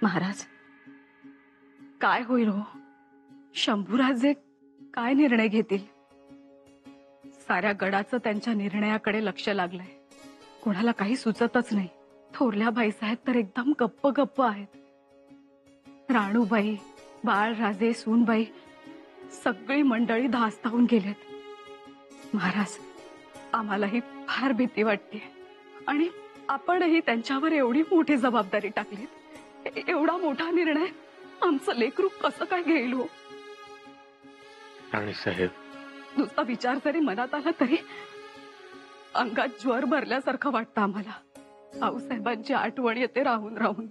महाराज, काय होईल हो? शंभूराजे काय निर्णय घेतील? साऱ्या गडाचं त्यांच्या निर्णयाकडे लक्ष लागलंय. कोणाला काही सुचतच नाही. थोरल्या बाईसाहेब तर एकदम गप्प गप्प आहेत. राणूबाई, बाळराजे, सूनबाई सगळी मंडळी धास्तावून गेलेत. महाराज, आम्हालाही फार भीती वाटते आणि आपणही त्यांच्यावर एवढी मोठी जबाबदारी टाकलीत. एवढा मोठा निर्णय आमचं लेकरू कसं काय घेईल हो? राणी साहेब, नुसता विचार जरी मनात आला तरी अंगात ज्वर भरल्यासारखं वाटतं आम्हाला. आऊसाहेबांची आठवण येते राहून राहून.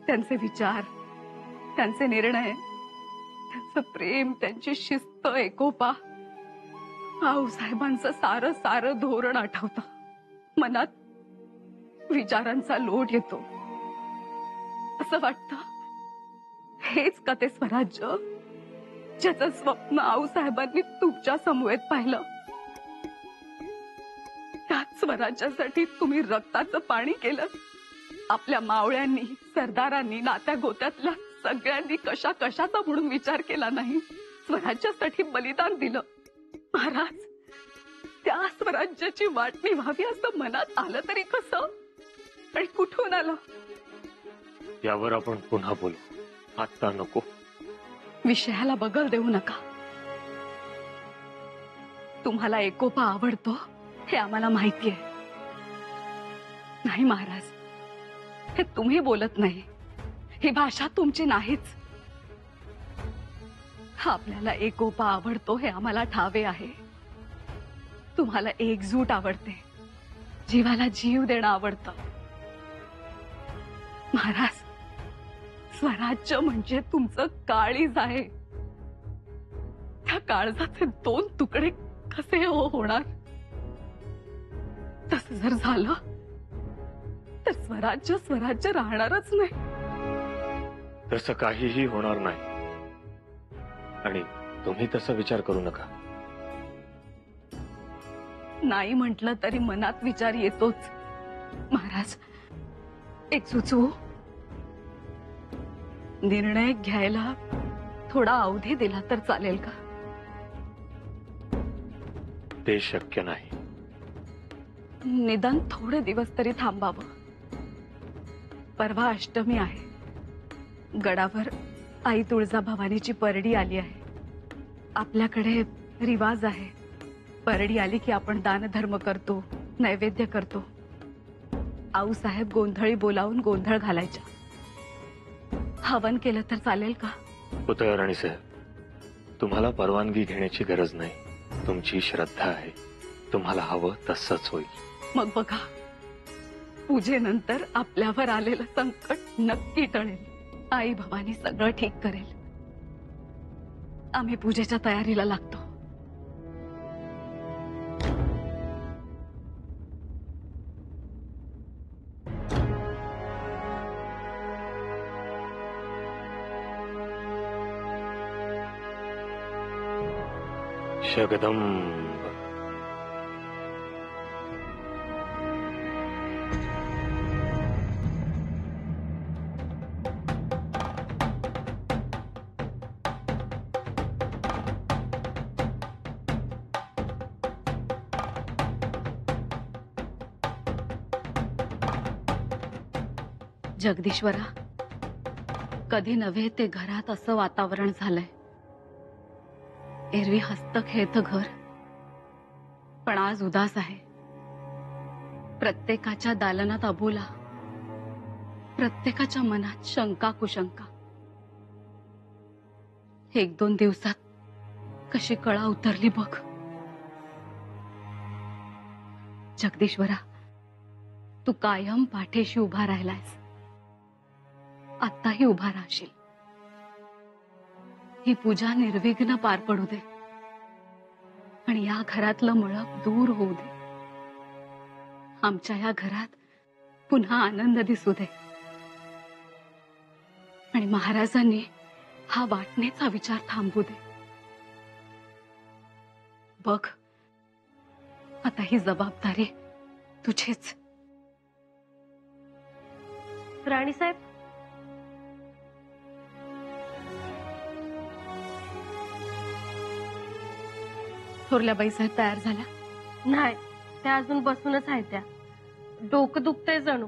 त्यांचे विचार, त्यांचे निर्णय, त्यांचं प्रेम, त्यांची शिस्त, एकोपा, आऊसाहेबांचं सारं सारं धोरण आठवतं. मनात विचारांचा लोट येतो. असं वाटतं हेच का ते स्वराज्य ज्याचं स्वप्न आऊसाहेबांनी तुमच्या समवेत पाहिलं? त्याच स्वराज्यासाठी तुम्ही रक्ताचं पाणी केलं. आपल्या मावळ्यांनी, सरदारांनी, नात्या गोत्यातल्या सगळ्यांनी कशा कशाचा म्हणून विचार केला नाही. स्वराज्यासाठी बलिदान दिलं. महाराज, त्या स्वराज्याची वाटणी व्हावी असं मनात आलं तरी कसं आणि कुठून आलं? यावर आपण पुन्हा बोलू, आता नको. विषयाला बगल देऊ नका. तुम्हाला एकोपा आवडतो हे आम्हाला माहिती आहे. नाही महाराज, हे तुम्ही बोलत नाही. ही भाषा तुमची नाहीच. आपल्याला एकोपा आवडतो हे आम्हाला ठावे आहे. तुम्हाला एकजूट आवडते, जीवाला जीव देणं आवडतं. महाराज, स्वराज्य म्हणजे तुमचं काळीज आहे. त्या काळजाचे 2 तुकडे कसे होणार? तसं जर झालं तर स्वराज्य स्वराज्य राहणारच नाही. तसं काहीही होणार नाही आणि तुम्ही तसा विचार करू नका. नाही म्हटलं तरी मनात विचार येतोच. महाराज, एक सुचवू? निर्णय घ्यायला थोडा अवधी दिला तर चालेल का? ते शक्य नाही. निदान थोडे दिवस तरी थांबावं. परवा अष्टमी आहे. गडावर आई तुळजाभवानीची परडी आली आहे. आपल्याकडे रिवाज आहे, परडी आली की आपण दानधर्म करतो, नैवेद्य करतो. आऊसाहेब गोंधळी बोलावून गोंधळ घालायच्या. हवन केलं तर चालेल का? पुतळा राणी साहेब, तुम्हाला परवानगी घेण्याची गरज नाही. तुमची श्रद्धा आहे. तुम्हाला हवं तसंच होईल. मग बघा, पूजेनंतर आपल्यावर आलेलं संकट नक्की टळेल. आई भवानी सगळं ठीक करेल. आम्ही पूजेच्या तयारीला लागतो. जगदंब. जगदीश्वरा, कधी नव्हे ते घरात असं वातावरण झालंय. एरवी हसत खेळतं घर, पण आज उदास आहे. प्रत्येकाच्या दालनात अबोला, प्रत्येकाच्या मनात शंका कुशंका. 1-2 दिवसात कशी कळा उतरली बघ. जगदीश्वरा, तू कायम पाठीशी उभा राहिलायस. आत्ताही उभा राहशील. ही पूजा निर्विघ्न पार पडू दे आणि या घरातलं मळप दूर होऊ दे. आमच्या या घरात पुन्हा आनंद दिसू दे आणि महाराजांनी हा वाटणेचा विचार थांबू दे. बघ, आता ही जबाबदारी तुझीच. राणीसाहेब, थोरल्याबाई साहेब तयार झाल्या? नाही, त्या अजून बसूनच आहे. त्या डोकं दुखतंय जणू.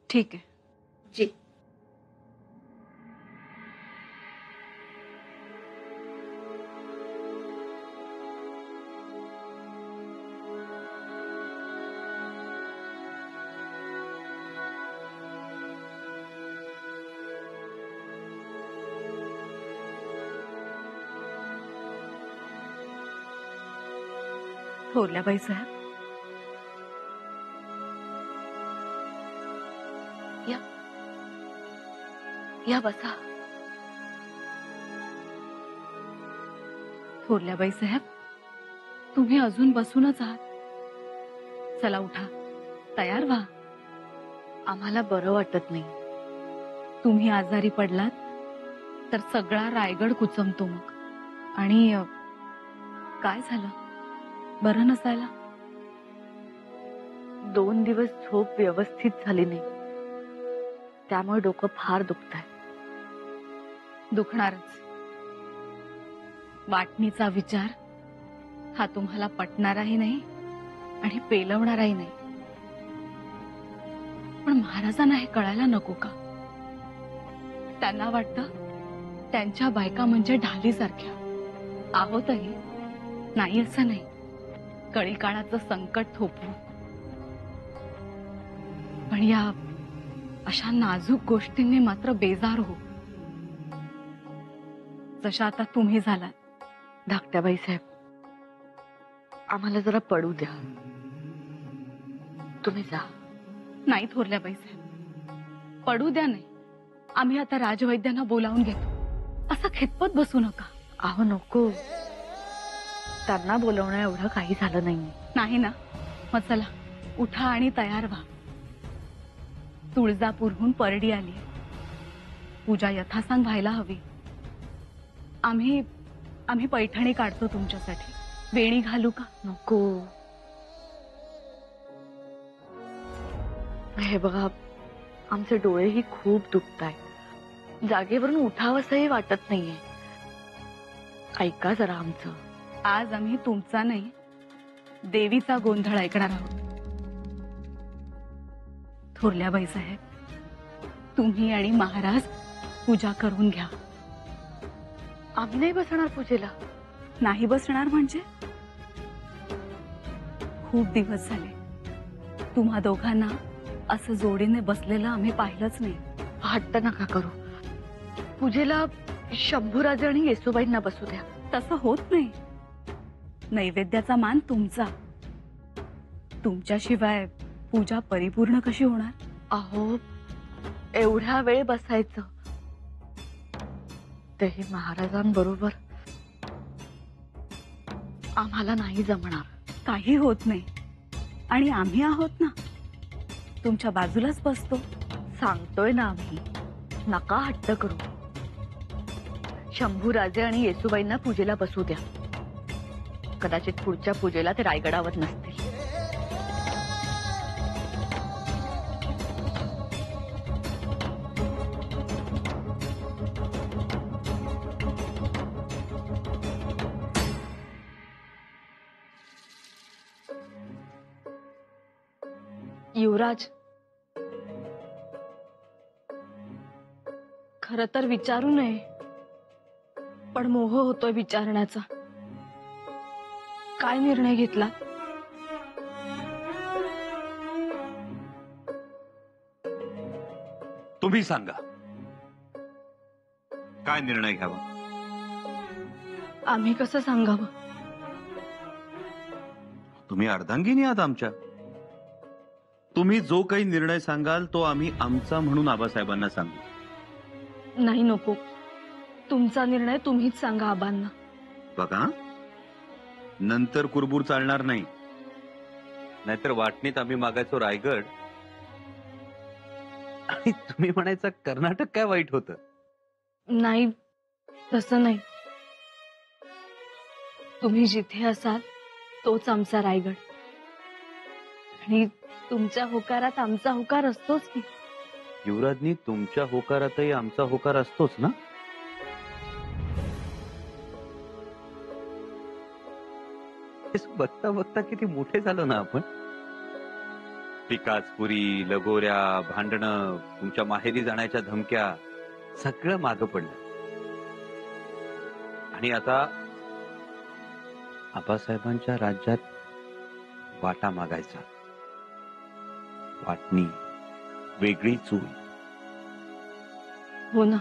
ठीक आहे. जी. थोरल्याबाई साहेब, या बसा. थोरल्याबाई साहेब, तुम्ही अजून बसूनच आहात. चला उठा, तयार व्हा. आम्हाला बरं वाटत नाही. तुम्ही आजारी पडलात तर सगळा रायगड कुचमतो मग. आणि काय झालं? बरं नसायला? 2 दिवस झोप व्यवस्थित झाली नाही, त्यामुळे डोकं फार दुखतंय. दुखणारच. वाटणीचा विचार हा तुम्हाला पटणाराही नाही आणि पेलवणाराही नाही. पण महाराजांना हे कळायला नको का? त्यांना वाटतं त्यांच्या बायका म्हणजे ढालीसारख्या. आहोतही, नाही असं नाही. कळी काळाचं संकट थोपवू, पण या अशा नाजूक गोष्टींनी मात्र बेजार हो, जशा आता तुम्ही झालात. धाकट्याबाई साहेब, आम्हाला जरा पडू द्या. तुम्ही जा. नाही थोरल्याबाई साहेब, पडू द्या नाही. आम्ही आता राजवैद्यांना बोलावून घेतो. असं खेतपत बसू नका. अहो नको, त्यांना बोलवण्या एवढं काही झालं नाही. नाही ना? मग चला उठा आणि तयार व्हा. तुळजापूरहून परडी आली. पूजा यथासांग व्हायला हवी. आम्ही पैठणी काढतो तुमच्यासाठी. वेणी घालू का? नको. हे बघा, आमचे डोळेही खूप दुखतायत. जागेवरून उठावंसंही वाटत नाहीये. ऐका जरा आमचं. आज आम्ही तुमचा नाही, देवीचा गोंधळ ऐकणार आहोत. थोरल्याबाई साहेब, तुम्ही आणि महाराज पूजा करून घ्या. आम्ही नाही बसणार पूजेला. नाही बसणार म्हणजे? खूप दिवस झाले तुम्हा दोघांना असं जोडीने बसलेलं आम्ही पाहिलंच नाही. हट्ट नका करू. पूजेला शंभूराजे आणि येसूबाईंना बसू द्या. तसं होत नाही. नैवेद्याचा मान तुमचा. तुमच्याशिवाय पूजा परिपूर्ण कशी होणार? अहो, एवढ्या वेळ बसायचं तेही महाराजांबरोबर आम्हाला नाही जमणार. काही होत नाही. आणि आम्ही आहोत ना, तुमच्या बाजूलाच बसतो. सांगतोय ना आम्ही, नका हट्ट करू. शंभूराजे आणि येसूबाईंना पूजेला बसू द्या. कदाचित पुढच्या पूजेला ते रायगडावर नसतील. युवराज, खरं तर विचारू नये, पण मोह होतोय विचारण्याचा. काय निर्णय घेतला? तुम्ही सांगा, काय निर्णय घ्यावा? आम्ही कसं सांगावं? तुम्ही अर्धांगिनी आहात आमच्या. तुम्ही जो काही निर्णय सांगाल तो आम्ही आमचा म्हणून आबासाहेबांना सांगू. नाही, नको. तुमचा निर्णय तुम्हीच सांगा आबांना. बघा, नंतर कुरबूर चालणार नाही. नाहीतर वाटणीत आम्ही मागायचो रायगड आणि तुम्ही म्हणायचा कर्नाटक काय वाईट होतं. नाही, तसं नाही. तुम्ही जिथे असाल तोच आमचा रायगड. आणि तुमच्या होकारात आमचा होकार असतोच की. युवराजनी, तुमच्या होकारातही आमचा होकार असतोच ना. बघता बघता किती मोठे झालो ना आपण. पिकाचपुरी, लगोऱ्या, भांडणं, तुमच्या माहेरी जाण्याच्या धमक्या, सगळं मागं पडलं. आणि आता आबासाहेबांच्या राज्यात वाटा मागायचा, वाटणी, वेगळी चूल. हो ना.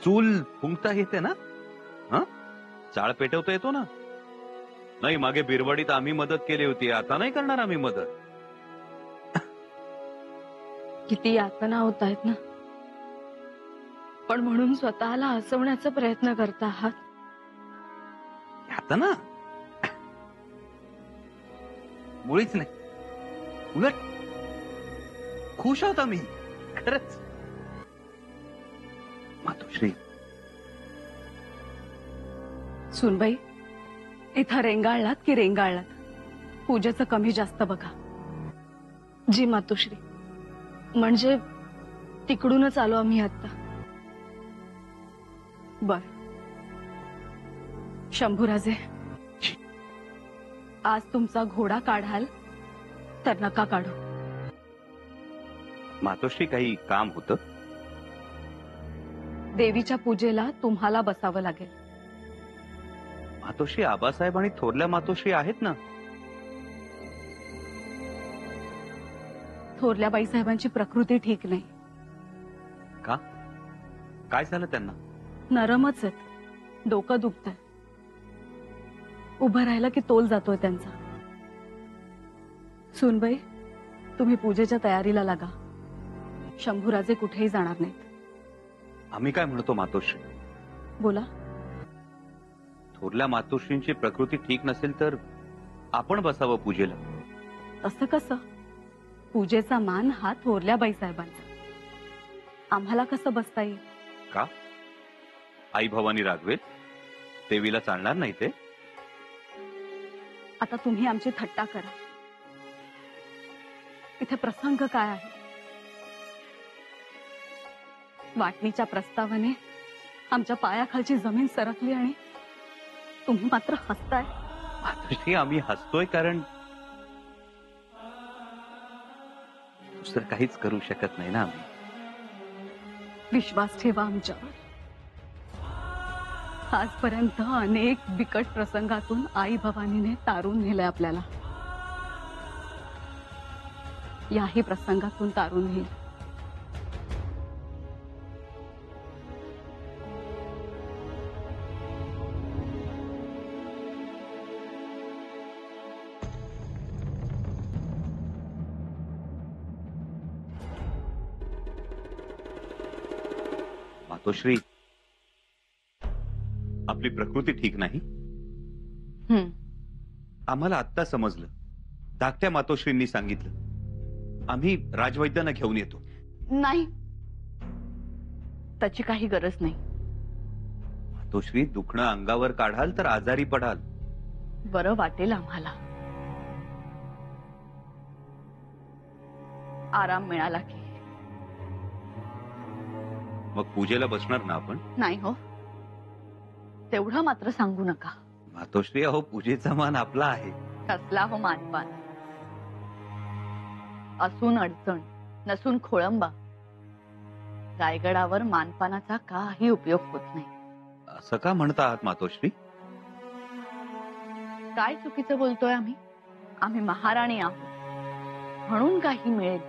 चूल फुंकता येते ना? हा, चाळ पेटवता येतो ना? नाही, मागे बिरवाडीत आम्ही मदत केली होती, आता नाही करणार आम्ही मदत. किती यातना होत आहेत ना, पण म्हणून स्वतःला हसवण्याचा प्रयत्न करता आहात. आता ना मुळीच नाही, उलट खुश आहोत आम्ही, खरंच. मातोश्री, सुनबाई, इथं रेंगाळलात की रेंगाळलात, पूजेचं कमी जास्त बघा. जी मातोश्री, म्हणजे तिकडूनच आलो आम्ही आता. बर. शंभूराजे, आज तुमचा घोडा काढाल तर नका काढू. मातोश्री, काही काम होतं? देवीच्या पूजेला तुम्हाला बसावं लागेल. मातोश्री, आबासाहेब आणि थोरल्या मातोश्री आहेत ना. थोरल्या बाईसाहेबांची प्रकृती ठीक नाही. का? काय झालं त्यांना? नरमच आहेत, डोकं दुखतंय, उभं राहिलं की तोल जातोय त्यांचा. सुनबाई, तुम्ही पूजेच्या तयारीला लागा. शंभूराजे कुठेही जाणार नाहीत. आम्ही काय म्हणतो मातोश्री, बोला. थोरल्या मातोश्रींची प्रकृती ठीक नसेल तर आपण बसावं पूजेला. असं कसं? पूजेचा मान हा थोरल्या बाईसाहेबांचा, आम्हाला कसं बसता येईल? का? आई भवानी रागवेल, देवीला चालणार नाही ते? आता तुम्ही आमची थट्टा करा. इथे प्रसंग काय आहे? वाटणीच्या प्रस्तावाने आमच्या पायाखालची जमीन सरकली आणि तुम्ही मात्र हसताय. मातोश्री, आम्ही हसतोय कारण दुसरं काहीच करू शकत नाही ना आम्ही. विश्वास ठेवा आमच्यावर. आजपर्यंत अनेक बिकट प्रसंगातून आई भवानीने तारून नेलंय आपल्याला. याही प्रसंगातून तारून नेईल. मातोश्री, आपली प्रकृती ठीक नाही. आम्हाला आत्ता समजलं. धाकट्या मातोश्रींनी सांगितलं. आम्ही राजवैद्यांना घेऊन येतो. नाही, त्याची काही गरज नाही. मातोश्री, दुखणं अंगावर काढाल तर आजारी पडाल. बरं वाटेल आम्हाला. आराम मिळाला की. मग पूजेला बसणार ना आपण? नाही हो, तेवढं मात्र सांगू नका. मातोश्री, अहो, पूजेचा मान आपला आहे. कसला हो मानपान. असून अडचण, नसून खोळंबा. रायगडावर मानपानाचा काही उपयोग होत नाही. असं का म्हणता आहात मातोश्री? काय चुकीचं बोलतोय आम्ही? आम्ही महाराणी आहोत म्हणून काही मिळेल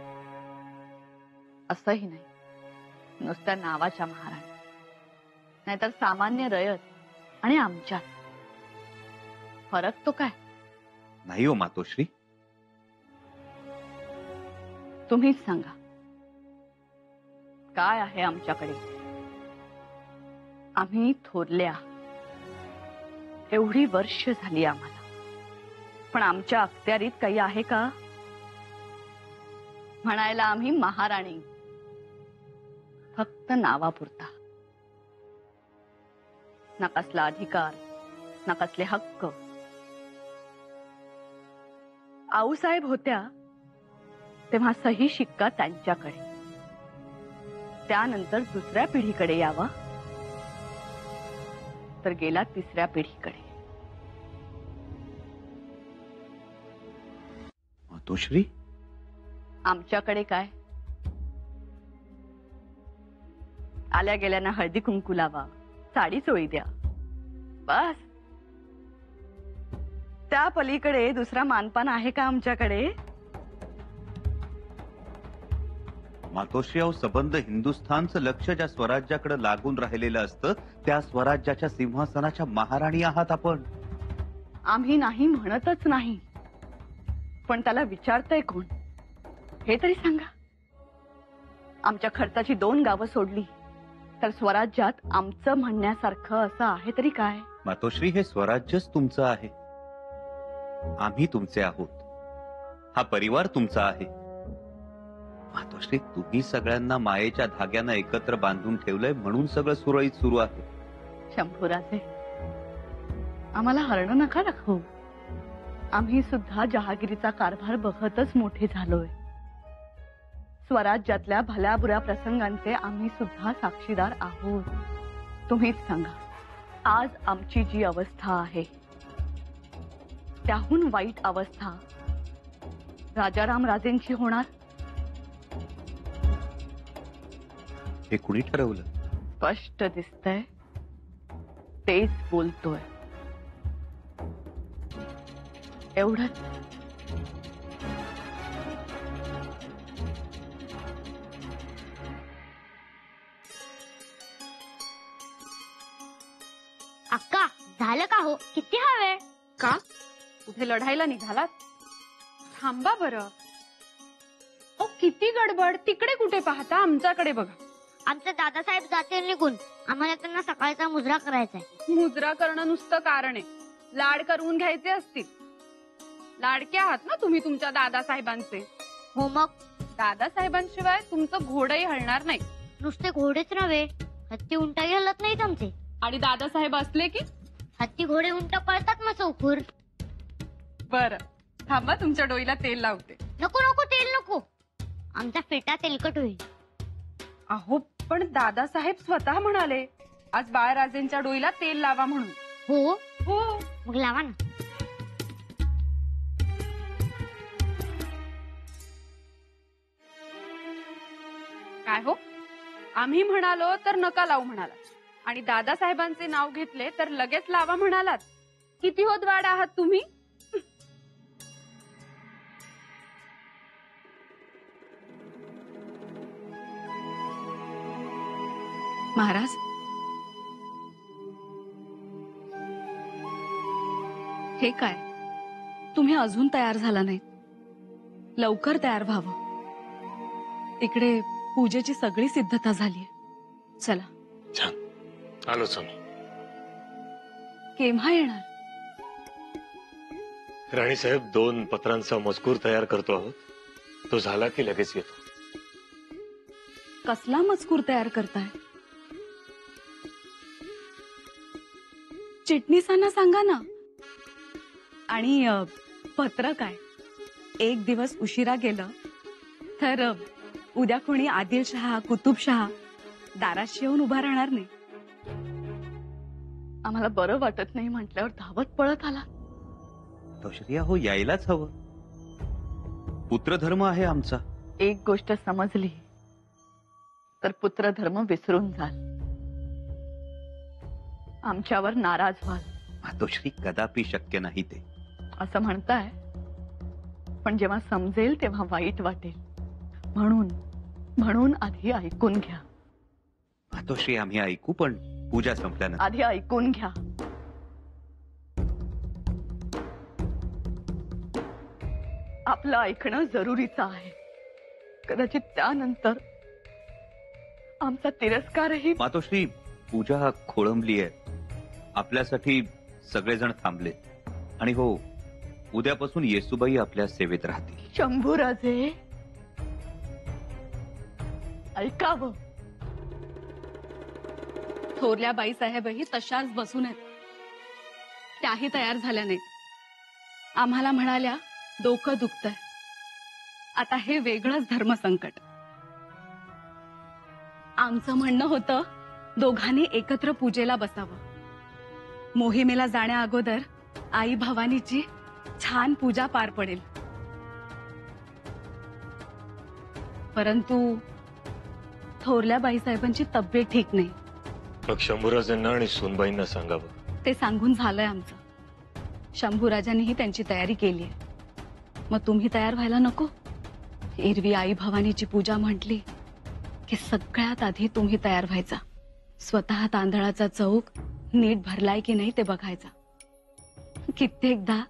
असंही नाही. नुसत्या नावाच्या महाराणी, नाहीतर सामान्य रयत आणि आमच्यात फरक तो काय? नाही हो मातोश्री. तुम्हीच सांगा, काय आहे आमच्याकडे? आम्ही थोरल्या, एवढी वर्ष झाली आम्हाला, पण आमच्या अखत्यारीत काही आहे का? म्हणायला आम्ही महाराणी, फक्त नावापुरता. ना कसला अधिकार, ना कसले हक्क. आऊसाहेब होत्या तेव्हा सही शिक्का त्यांच्याकडे, त्यानंतर दुसऱ्या पिढीकडे यावा तर गेला तिसऱ्या पिढीकडे. मातोश्री, आमच्याकडे काय, आल्या गेल्याना हळदी कुंकू लावा, साडी चोळी द्या, बस. त्या पलीकडे दुसरा मानपान आहे का आमच्याकडे? मातोश्री, अहो सबंध हिंदुस्थानचं लक्ष ज्या स्वराज्याकडे लागून राहिलेलं असतं त्या स्वराज्याच्या सिंहासनाच्या महाराणी आहात आपण. आम्ही नाही म्हणतच नाही, पण त्याला विचारतंय कोण हे तरी सांगा. आमच्या खर्चाची 2 गावं सोडली तर स्वराज्यात आमचं म्हणण्यासारखं असं आहे तरी काय? मातोश्री, हे स्वराज्यच तुमचं आहे, आम्ही तुमचे आहोत, हा परिवार तुमचा आहे. मातोश्री, तुम्ही सगळ्यांना मायेच्या धाग्यानं एकत्र बांधून ठेवलंय म्हणून सगळं सुरळीत सुरू आहे. शंभूराजे, आम्हाला हरणं नका दाखवू. आम्ही सुद्धा जहागिरीचा कारभार बघतच मोठे झालोय. स्वराज्यातल्या भल्या बुऱ्या प्रसंगांचे आम्ही सुद्धा साक्षीदार आहोत. तुम्हीच सांगा, आज आमची जी अवस्था आहे त्याहून वाईट अवस्था राजाराम राजेंची होणार? हे कुणी ठरवलं? स्पष्ट दिसतंय, तेच बोलतोय. एवढंच. अक्का, झालं का हो? किती हा वेळ? का कुठे लढायला निघालात? थांबा बरं. ओ किती गडबड, तिकडे कुठे पाहता, आमच्याकडे बघा. आमचे दादासाहेब जातील निघून. आम्हाला त्यांना सकाळचा मुजरा करायचा आहे. मुजरा करणं नुसतं कारण आहे, लाड करून घ्यायचे असतील. लाडके आहात ना तुम्ही तुमच्या दादासाहेबांचे. हो मग, दादासाहेबांशिवाय तुमचं घोडही हलणार नाही. नुसते घोडेच नव्हे, हत्ती उंटाही हलत नाहीत आमचे. आणि दादासाहेब असले की हत्ती घोडे उंट पळतात मग चौकूर. बरं, थांबा तुमच्या डोईला तेल लावते. नको नको, तेल नको, आमचा फेटा तेलकट होईल. अहो पण दादासाहेब स्वतः म्हणाले आज बाळराजेंच्या डोईला तेल लावा म्हणून. हो हो, मग लावा ना. काय हो, आम्ही म्हणालो तर नका लावू म्हणाला, आणि दादासाहेबांचे नाव घेतले तर लगेच लावा म्हणालात. किती होत वाढ आहात तुम्ही. महाराज, हे काय, तुम्ही अजून तयार झाला नाहीत. लवकर तयार व्हावं. इकडे पूजेची सगळी सिद्धता झालीय. चला. छान, आलोच आम्ही. केव्हा येणार? राणीसाहेब, 2 पत्रांचा मजकूर तयार करतो आहोत, तो झाला की लगेच येतो. कसला मजकूर तयार करताय? चिटणीसांना सांगा ना. आणि पत्र काय, 1 दिवस उशिरा गेलं तर उद्या कोणी आदिलशहा, कुतुबशहा दाराशी येऊन उभा राहणार नाही. आम्हाला बरं वाटत नाही म्हटल्यावर धावत पळत आला. मातोश्री, हो यायलाच हवं, पुत्रधर्म आहे आमचा. एक गोष्ट समजली तर पुत्रधर्म विसरून जाल, आमच्यावर नाराज व्हाल. मातोश्री, कदापि शक्य नाही ते. असं म्हणताय, पण जेव्हा समजेल तेव्हा वाईट वाटेल. म्हणून आधी ऐकून घ्या. मातोश्री, आम्ही ऐकू, पण पूजा संपल्यानंतर. आधी ऐकून घ्या. आपलं ऐकणं जरुरीचं आहे. कदाचित त्यानंतर आमचा तिरस्कारही. मातोश्री, पूजा खोळंबली आहे, आपल्यासाठी सगळेजण थांबले. आणि हो, उद्यापासून येसूबाई आपल्या सेवेत राहतील. शंभूराजे, ऐकावं. थोरल्या बाईसाहेबही तशाच बसून आहेत. त्याही तयार झाल्या नाहीत. आम्हाला म्हणाल्या डोकं दुखतंय. आता हे वेगळंच धर्मसंकट. आमचं म्हणणं होतं दोघांनी एकत्र पूजेला बसावं. मोहिमेला जाण्या अगोदर आई भवानीची छान पूजा पार पडेल. परंतु थोरल्या बाईसाहेबांची तब्येत ठीक नाही. मग शंभूराजांना आणि सोनबाईंना सांगावं. ते सांगून झालंय आमचं. शंभूराजांनीही त्यांची तयारी केली आहे. मग तुम्ही तयार व्हायला नको? एरवी आई भवानीची पूजा म्हटली की सगळ्यात आधी तुम्ही तयार व्हायचा. स्वतः तांदळाचा चौक नीट भरलाय की नाही ते बघायचा. कित्येकदा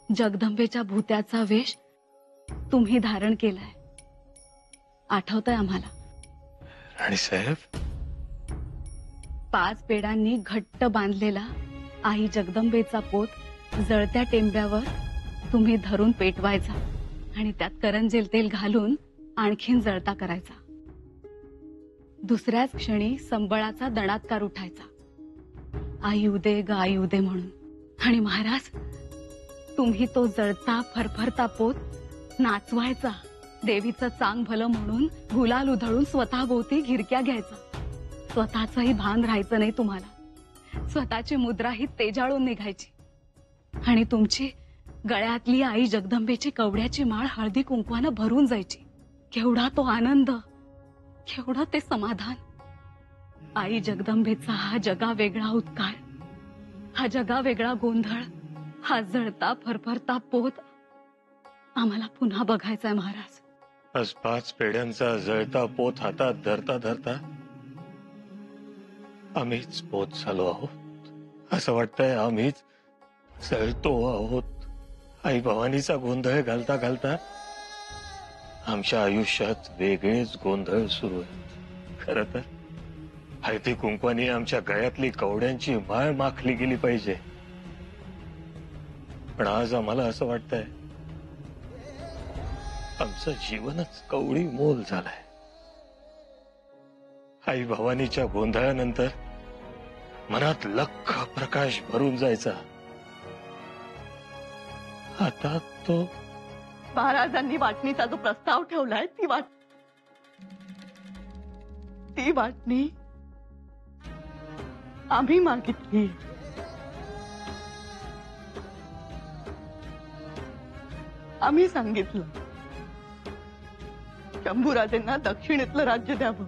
जगदंबेच्या भूत्याचा वेश तुम्ही धारण केलाय, आठवतंय आम्हाला. राणीसाहेब, 5 पेडांनी घट्ट बांधलेला आई जगदंबेचा पोत जळत्या टेंब्यावर तुम्ही धरून पेटवायचा आणि त्यात करंजेल तेल घालून आणखीन जळता करायचा. दुसऱ्याच क्षणी संबळाचा दणात्कार उठायचा, आई उदे ग आई उदे म्हणून. आणि महाराज, तुम्ही तो जळता फरफरता पोत नाचवायचा. देवीचं चांग भलं म्हणून गुलाल उधळून स्वतःभोवती घिरक्या घ्यायचा. स्वतःचंही भान राहायचं नाही तुम्हाला. स्वतःची मुद्रा ही तेजाळून निघायची आणि तुमची गळ्यातली आई जगदंबेची कवड्याची माळ हळदी कुंकवानं भरून जायची. केवढा तो आनंद, केवढं ते समाधान. आई जगदंबेचा हा जगा वेगळा उत्कार, हा जगा वेगळा गोंधळ, हा जळता फरफरता पोत आम्हाला पुन्हा बघायचाय महाराज. आज 5 पेढ्यांचा जळता पोत हातात धरता धरता आम्हीच पोत झालो आहोत. असं वाटतंय आम्हीच जळतो आहोत. आई भवानीचा गोंधळ घालता घालता आमच्या आयुष्यात वेगळेच गोंधळ सुरू आहेत. खरं तर हळदी कुंकवानी आमच्या गळ्यातली कवड्यांची माळ माखली गेली पाहिजे, पण आज आम्हाला असं वाटतंय आमचं जीवनच कवडी मोल झालंय. आई भवानीच्या गोंधळानंतर मनात लख प्रकाश भरून जायचा. आता तो महाराजांनी वाटणीचा जो प्रस्ताव ठेवलाय ती वाटणी आम्ही मागितली. आम्ही सांगितलं शंभूराजेंना दक्षिणेतलं राज्य द्यावं.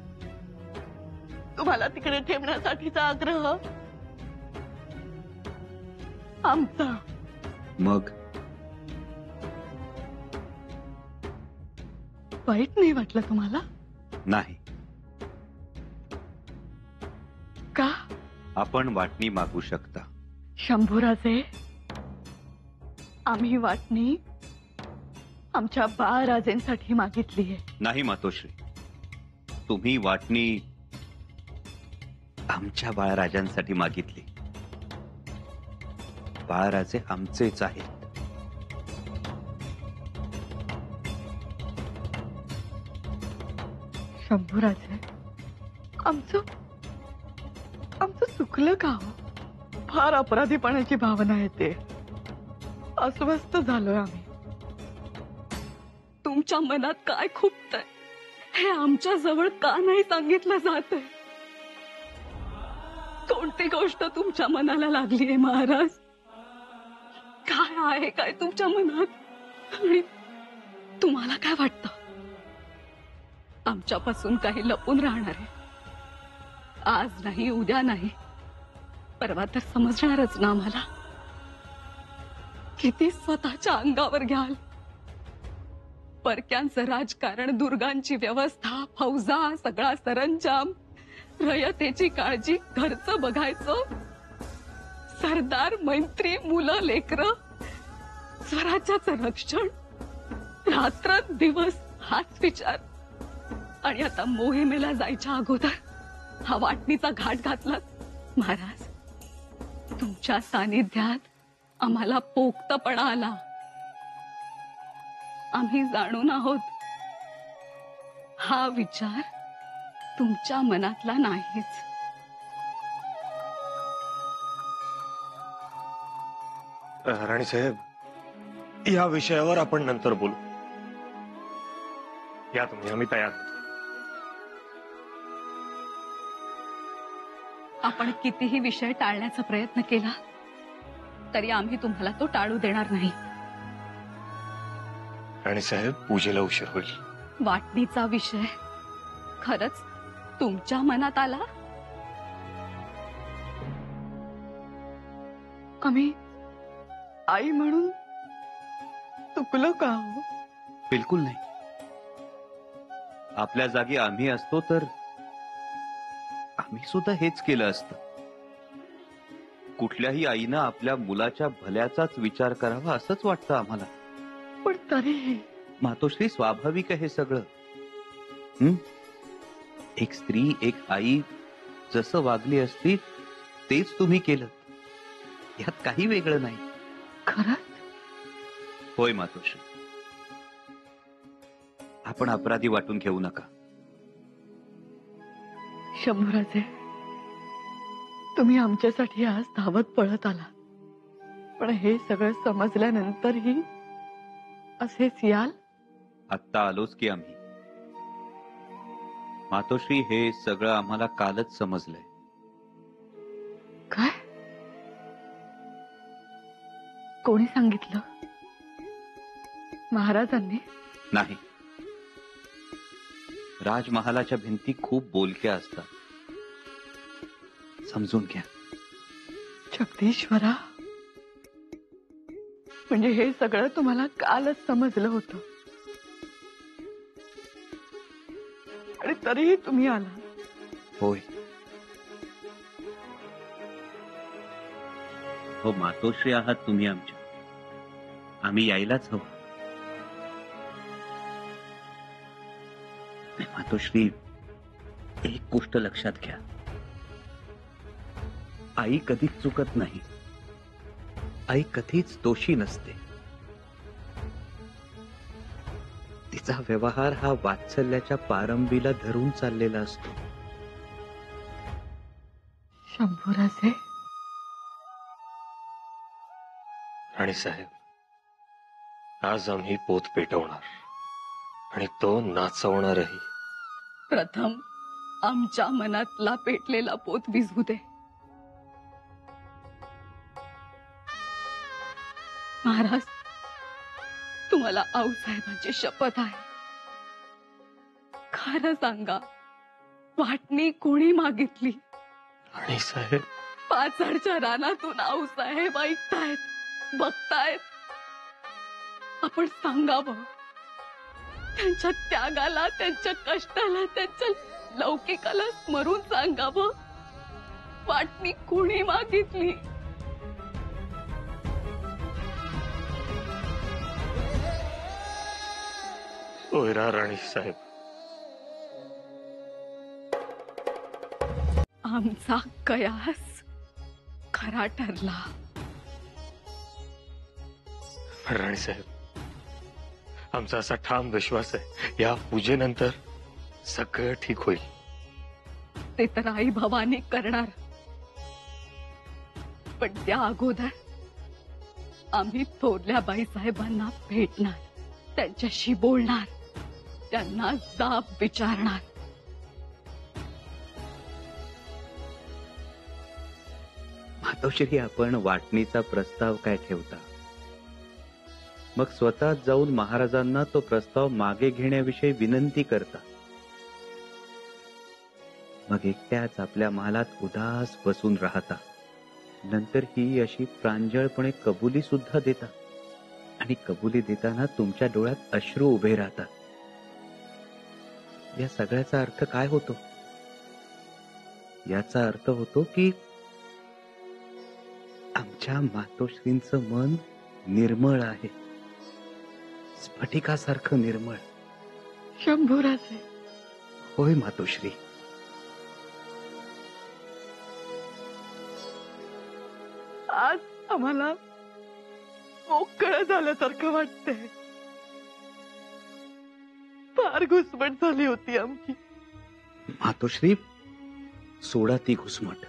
तुम्हाला तिकडे ठेवण्यासाठीचा आग्रह आमचा. मग वाईट नाही वाटलं तुम्हाला? नाही, का? आपण वाटणी मागू शकता. शंभूराजे, आम्ही वाटणी आमच्या बाळराजेंसाठी मागितली आहे. नाही मातोश्री, तुम्ही वाटणी आमच्या बाळराजांसाठी मागितली. बाळराजे आमचेच आहेत. शंभूराजे, आमचं चुकलं का हो? फार अपराधीपणाची भावना येते. अस्वस्थ झालोय आम्ही. तुमच्या मनात काय खुपतंय हे आमच्या जवळ का नाही सांगितलं जातंय? कोणती गोष्ट तुमच्या मनाला लागली आहे महाराज? काय आहे काय तुमच्या मनात? आणि तुम्हाला काय वाटतं आमच्यापासून काही लपून राहणार आहे? आज नाही, उद्या नाही, परवा तर समजणारच ना आम्हाला. किती स्वतःच्या अंगावर घ्याल? परक्यांचं राजकारण, दुर्गांची व्यवस्था, फौजा, सगळा सरंजाम, रयतेची काळजी, घरचं बघायचं, सरदार, मैत्री, मुलं, लेकरं, स्वराज्याचं रक्षण, रात्र दिवस हाच विचार. आणि आता मोहिमेला जायच्या अगोदर हा वाटणीचा घाट घातला. महाराज, तुमच्या सानिध्यात आम्हाला पोक्तपणा आला. आम्ही जाणून आहोत हा विचार तुमच्या मनातला नाहीच. राणीसाहेब, या विषयावर आपण नंतर बोलू. या तुम्ही, आम्ही तयार. आपण कितीही विषय टाळण्याचा प्रयत्न केला तरी आम्ही तुम्हाला तो टाळू देणार नाही. राणीसाहेब, पूजेला उशीर होईल. वाटणीचा विषय खरंच तुमच्या मनात आला? आम्ही आई म्हणून चुकलो का हो? बिलकुल नाही. आपल्या जागी आम्ही असतो तर आम्ही सुद्धा हेच केलं असतं. कुठल्याही आईनं आपल्या मुलाच्या भल्याचाच विचार करावा असंच वाटतं आम्हाला. पण तरीही मातोश्री, स्वाभाविक आहे हे सगळं. एक स्त्री, एक आई जसं वागली असती तेच तुम्ही केलं. यात काही वेगळं नाही. खरंच होय मातोश्री, आपण अपराधी वाटून घेऊ नका. शंभूराजे, तुम्ही आमच्यासाठी आज धावत पळत आला, पण हे सगळं समजल्यानंतरही असेच याल? आत्ता आलोच की आम्ही. मातोश्री, हे सगळं आम्हाला कालच समजलंय. काय? कोणी सांगितलं? महाराजांनी? नाही. राजमहालाच्या भिंती खूप बोलक्या असतात, समजून घ्या. जगदीश्वरा, म्हणजे हे सगळं तुम्हाला कालच समजलं होतं आणि तरीही तुम्ही आला? होय. हो मातोश्री आहात तुम्ही आमच्या, आम्ही यायलाच हवं. मातोश्री, एक गोष्ट लक्षात घ्या. आई कधीच चुकत नाही. आई कधीच दोषी नसते. तिचा व्यवहार हा वात्सल्याच्या पारंबीला धरून चाललेला असतो. शंभूराजे, राणीसाहेब, आज आम्ही पोत पेटवणार आणि तो नाचवणारही. प्रथम आमच्या मनातला पेटलेला पोत विझू दे. महाराज, तुम्हाला आऊसाहेबांची शपथ आहे. खरं सांगा, वाटणी कोणी मागितली? राणीसाहेब, पाचडच्या रानातून आऊसाहेब ऐकतायत, बघतायत. आपण सांगावं. त्यांच्या त्यागाला, त्यांच्या कष्टाला, त्यांच्या लौकिकाला स्मरून सांगावं. वाटणी कोणी मागितली? सोयरा राणीसाहेब. आमचा कयास खरा ठरला. पण राणीसाहेब, आमचा असा ठाम विश्वास आहे, या पूजेनंतर सगळं ठीक होईल. ते तर आई भवानी करणार, पण त्या अगोदर आम्ही थोरल्या बाईसाहेबांना भेटणार, त्यांच्याशी बोलणार, त्यांना जाब विचारणार. मातोश्री, आपण वाटणीचा प्रस्ताव काय ठेवता? मग स्वतः जाऊन महाराजांना तो प्रस्ताव मागे घेण्याविषयी विनंती करता. मग एकट्याच आपल्या महालात उदास बसून राहता. नंतर ही अशी प्रांजळपणे कबुली सुद्धा देता, आणि कबुली देताना तुमच्या डोळ्यात अश्रू उभे राहतात. या सगळ्याचा अर्थ काय होतो? याचा अर्थ होतो की आमच्या मातोश्रींचं मन निर्मळ आहे, स्फटिकासारखं निर्मळ. शंभूराजे, होय मातोश्री. आज आम्हाला मोकळं झाल्यासारखं वाटतंय. फार घुसमट झाली होती आमची. मातोश्री, सोडा ती घुसमट.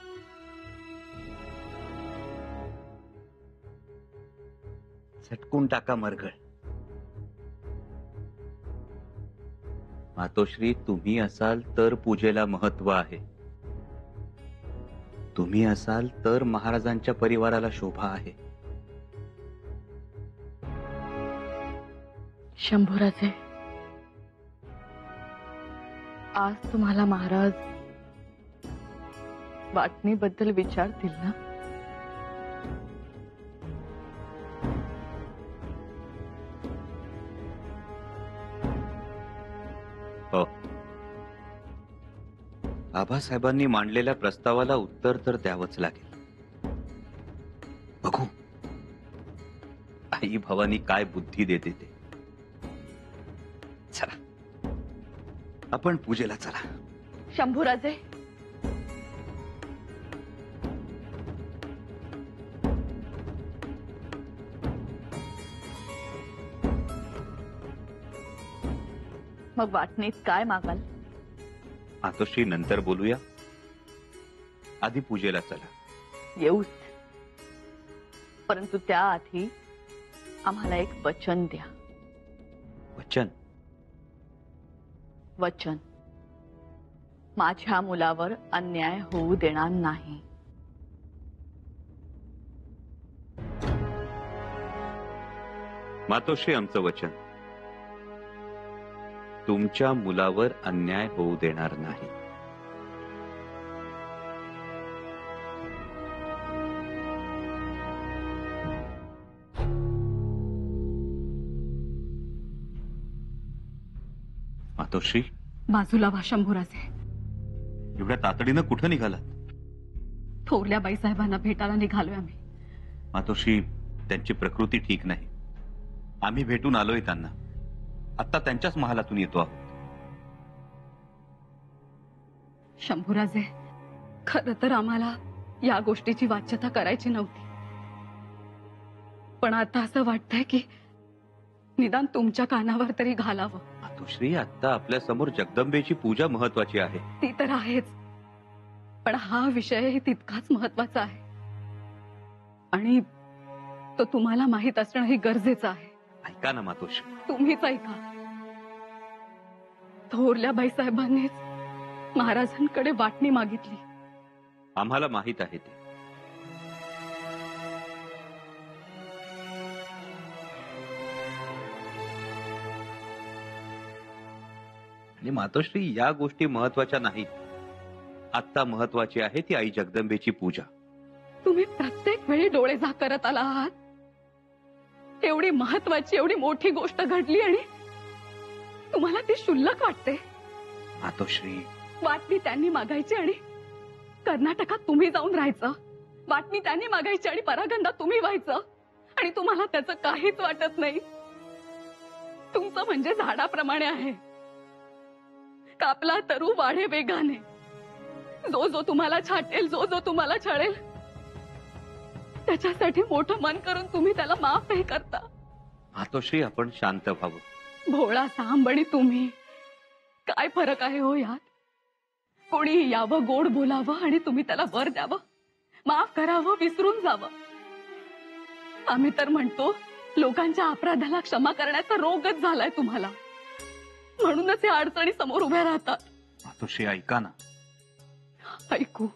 झटकून टाका मरगळ. मातोश्री, तुम्ही असाल तर पूजेला महत्व आहे. तुम्ही असाल तर महाराजांच्या परिवाराला शोभा आहे. शंभूराजे, आज तुम्हाला महाराज वाटणीबद्दल विचारतील ना? हो. आबासाहेबांनी मांडलेल्या प्रस्तावाला उत्तर तर द्यावंच लागेल. बघू आई भवानी काय बुद्धी देते ते. चला आपण पूजेला चला. शंभूराजे, मग वाटणीत काय मागाल? मातोश्री नंतर बोलूया. आधी पूजेला चला. येऊच, परंतु त्याआधी आम्हाला एक वचन द्या. वचन? वचन, माझ्या मुलावर अन्याय होऊ देणार नाही. मातोश्री, आमचं वचन, तुमच्या मुलावर अन्याय होऊ देणार नाही. मातोश्री, बाजूला व्हा शंभूराजे. एवढ्या तातडीनं कुठं निघालात? थोरल्या बाईसाहेबांना भेटायला निघालोय आम्ही. मातोश्री, त्यांची प्रकृती ठीक नाही. आम्ही भेटून आलोय त्यांना. आता त्यांच्याच महालातून येतो आहोत. शंभूराजे, खरं तर आम्हाला या गोष्टीची वाच्यता करायची नव्हती, पण आता असं वाटतंय की निदान तुमच्या कानावर तरी घालावं. मातोश्री, आता आपल्या समोर जगदंबेची पूजा महत्वाची आहे. ती तर आहेच, पण हा विषयही तितकाच महत्वाचा आहे आणि तो तुम्हाला माहित असणंही गरजेचं आहे. ऐका ना मातोश्री. तुम्हीच ऐका. थोरल्या बाईसाहेबांनीच महाराजांकडे वाटणी मागितली. आम्हाला माहित आहे ते. आणि मातोश्री, या गोष्टी महत्वाच्या नाहीत. आता महत्वाची आहे ती आई जगदंबेची पूजा. तुम्ही प्रत्येक वेळी डोळे झाकत आला आहात. एवढी महत्वाची, एवढी मोठी गोष्ट घडली आणि तुम्हाला ती क्षुल्लक वाटते. मातोश्री, वाटणी त्यांनी मागायची आणि कर्नाटकात तुम्ही जाऊन राहायचं. वाटणी त्यांनी मागायची आणि परागंदा तुम्ही व्हायचं आणि तुम्हाला त्याचं काहीच वाटत नाही. तुमचं म्हणजे झाडाप्रमाणे आहे. कापला तरू वाढे वेगाने. जो जो तुम्हाला छाटेल, जो जो तुम्हाला छळेल, त्याच्यासाठी मोठं मन करून तुम्ही त्याला माफ नाही करता. मातोश्री, आपण शांत व्हावं. भोळा सांब आणि तुम्ही, काय फरक आहे हो यात? कोणी यावं, गोड बोलावं आणि तुम्ही त्याला वर द्यावं, माफ करावं, विसरून जावं. आम्ही तर म्हणतो, लोकांच्या अपराधाला क्षमा करण्याचा रोगच झालाय तुम्हाला, म्हणूनच या अडचणी समोर उभ्या राहतात. मातोश्री, ऐका ना. ऐकू,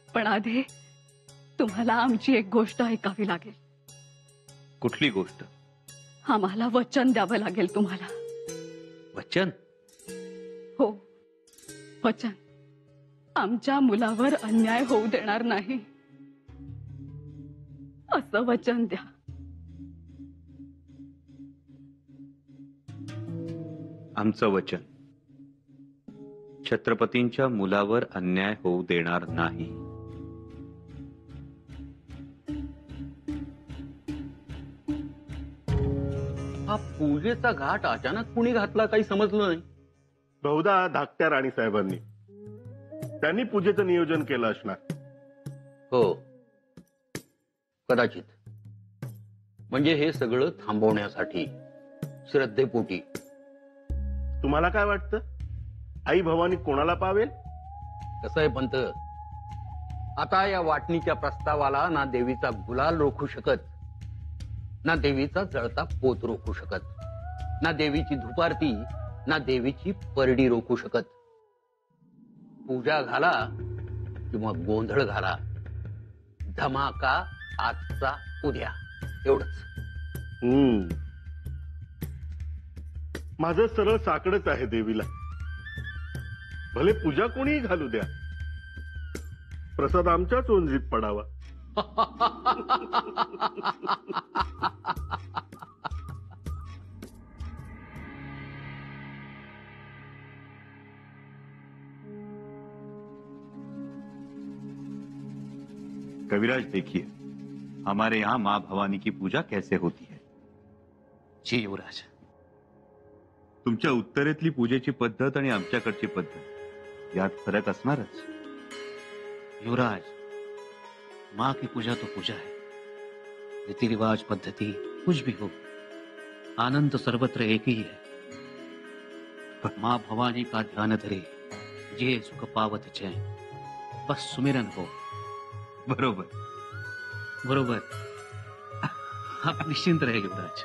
पण आधी तुम्हाला आमची एक गोष्ट ऐकावी लागेल. कुठली गोष्ट? आम्हाला वचन द्यावं लागेल तुम्हाला. वचन? हो, वचन. आमच्या मुलावर अन्याय होऊ देणार नाही असं वचन द्या. आमचं वचन, छत्रपतींच्या मुलावर अन्याय होऊ देणार नाही. हा पूजेचा घाट अचानक कुणी घातला काही समजलं नाही. बहुधा धाकट्या राणी साहेबांनी. त्यांनी पूजेचं नियोजन केलं असणार. हो, कदाचित. म्हणजे हे सगळं थांबवण्यासाठी, श्रद्धेपोटी. तुम्हाला काय वाटतं, आई भवानी कोणाला पावेल? कसं आहे पंत, आता या वाटणीच्या प्रस्तावाला ना देवीचा गुलाल रोखू शकत, ना देवीचा जळता पोत रोखू शकत, ना देवीची धुपारती, ना देवीची परडी रोखू शकत. पूजा घाला किंवा गोंधळ घाला, धमाका आजचा उद्या, एवढंच. माझं सरळ साकडच आहे देवीला. भले पूजा कोणीही घालू द्या, प्रसाद आमच्याच ओंजीत पडावा. कविराज, देखिए हमारे यहाँ माँ भवानी की पूजा कैसे होती है. जी युवराज. तुमच्या उत्तरेतली पूजेची पद्धत आणि आमच्याकडची पद्धत यात फरक असणारच. युवराज, माँ की पूजा तो पूजा है. रीति रिवाज पद्धति कुछ भी हो, आनंद सर्वत्र एक ही है. माँ भवानी का ध्यान धरे ये सुख पावत चैन. बस सुमिरन हो. बरोबर. बरोबर. आप निश्चिंत रहे युवराज.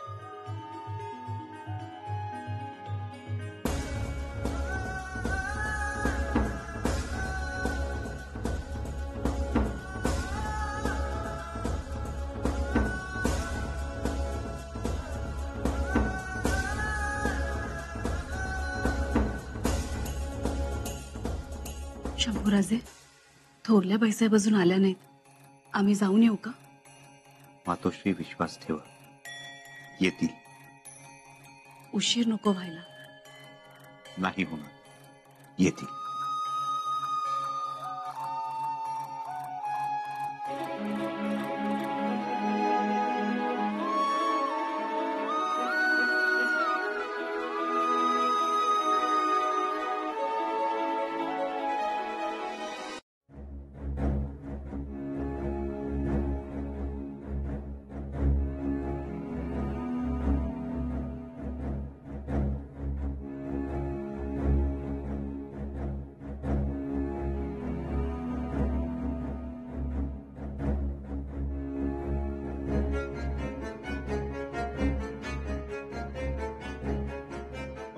शंभूराजे, थोरल्या बाईसाहेब अजून आल्या नाहीत. आम्ही जाऊन येऊ का? मातोश्री, विश्वास ठेवा, येतील. उशीर नको व्हायला. नाही होणार, येतील.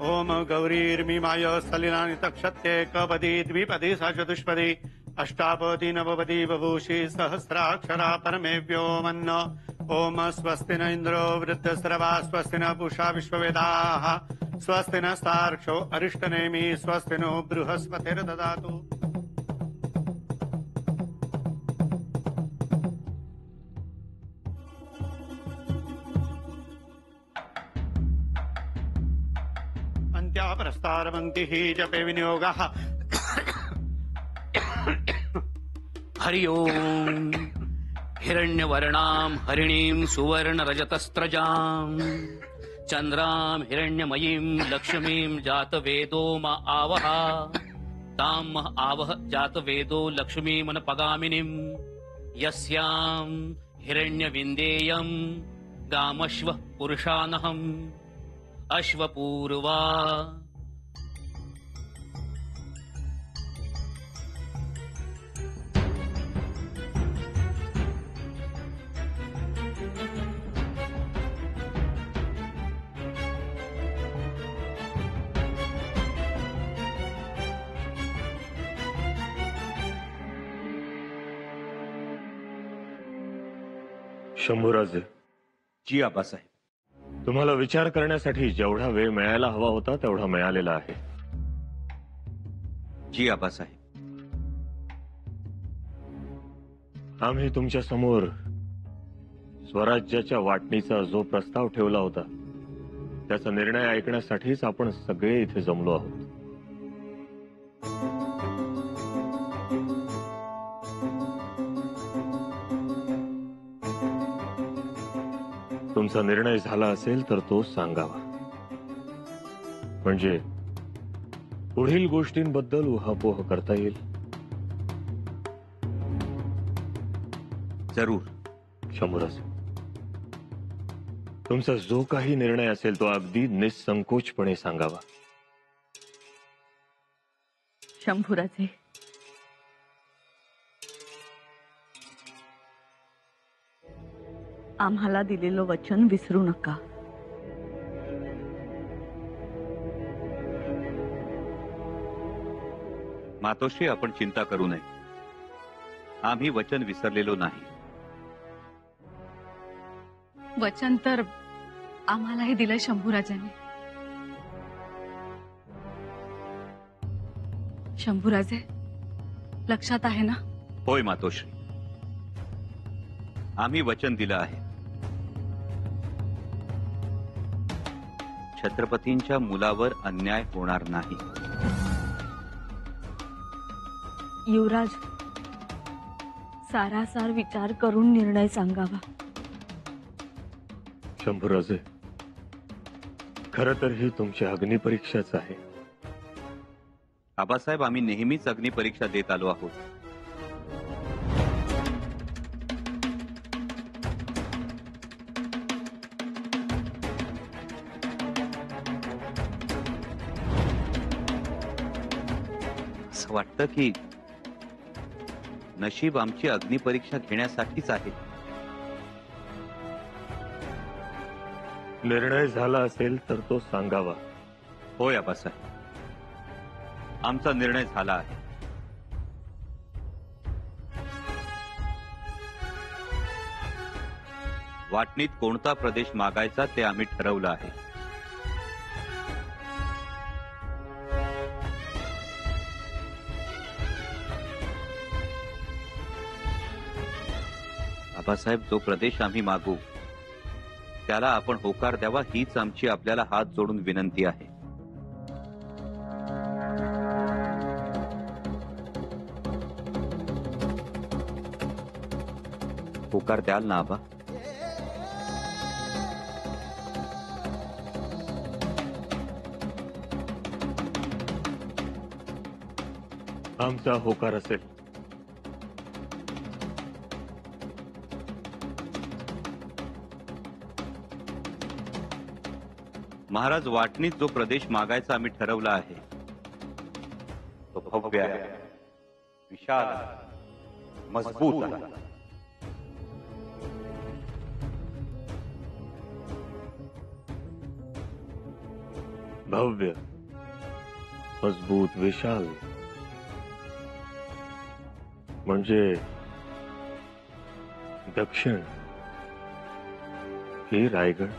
ओम गौरीर्मीमाय सलिलानि तक्षत्ये कपदी द्विपदी सा चतुष्पदी अष्टापदी नवपदी बभूषि सहस्राक्षरा परमे व्योमन्न. ओम स्वस्ति न इंद्रो वृद्धस्रवा स्वस्ति न पूषा विश्ववेदाः स्वस्ति न सार्क्षो अरिष्टनेमि स्वस्ति नो बृहस्पतिर्ददातु. प्रस्तारमन्तिः जपे विनियोगः. हरि ओम. हिरण्यवर्णां हरिणीं सुवर्णरजतस्त्रजां चंद्रां हिरण्यमयीं लक्ष्मीं जातवेदो म आवह. तां म आवह जातवेदो लक्ष्मीमनपगामिनीं यस्यां हिरण्यविन्देयं गामश्वः पुरुषानहम् अश्वपूर्वा. शंभूराजे, जी आबासाहेब. तुम्हाला विचार करण्यासाठी जेवढा वेळ मिळायला हवा होता तेवढा मिळालेला आहे. जी आबासाहेब. आम्ही तुमच्या समोर स्वराज्याच्या वाटणीचा जो प्रस्ताव ठेवला होता त्याचा निर्णय ऐकण्यासाठीच आपण सगळे इथे जमलो आहोत. तुमचा निर्णय झाला असेल तर तो सांगावा, म्हणजे पुढील गोष्टींबद्दल उहापोह करता येईल. जरूर. शंभूराजे, तुमचा जो काही निर्णय असेल तो अगदी निसंकोचपणे सांगावा. शंभूराजे, आम्हाला दिलेलं वचन विसरू नका. मातोश्री, आपण चिंता करू नये. आम्ही वचन विसरलेलो नाही. वचन तर आम्हालाही दिलंय शंभूराजांनी. शंभूराजे लक्षात आहे ना? होय मातोश्री, आम्ही वचन दिलं आहे. छत्रपतींच्या मुलावर अन्याय होणार नाही. युवराज, सारासार विचार करून निर्णय सांगावा. शंभूराजे, खरं तर ही तुमची अग्निपरीक्षाच आहे. आबासाहेब, आम्ही नेहमीच अग्निपरीक्षा देत आलो आहोत. असं वाटतं की नशीब आमची अग्निपरीक्षा घेण्यासाठीच आहे. निर्णय झाला असेल तर तो सांगावा. होय आबासाहेब, आमचा निर्णय झाला आहे. वाटणीत कोणता प्रदेश मागायचा ते आम्ही ठरवलं आहे. आबासाहेब, जो प्रदेश आम्ही मागू त्याला आपण होकार द्यावा, हीच आमची आपल्याला हात जोडून विनंती आहे. होकार द्याल ना आबा? आमचा होकार असेल. महाराज, वाटणीत जो प्रदेश मागायचा आम्ही ठरवला आहे तो भव्य आहे, विशाल आहे, मजबूत आहे. भव्य, मजबूत, विशाल म्हणजे दक्षिण ही रायगड.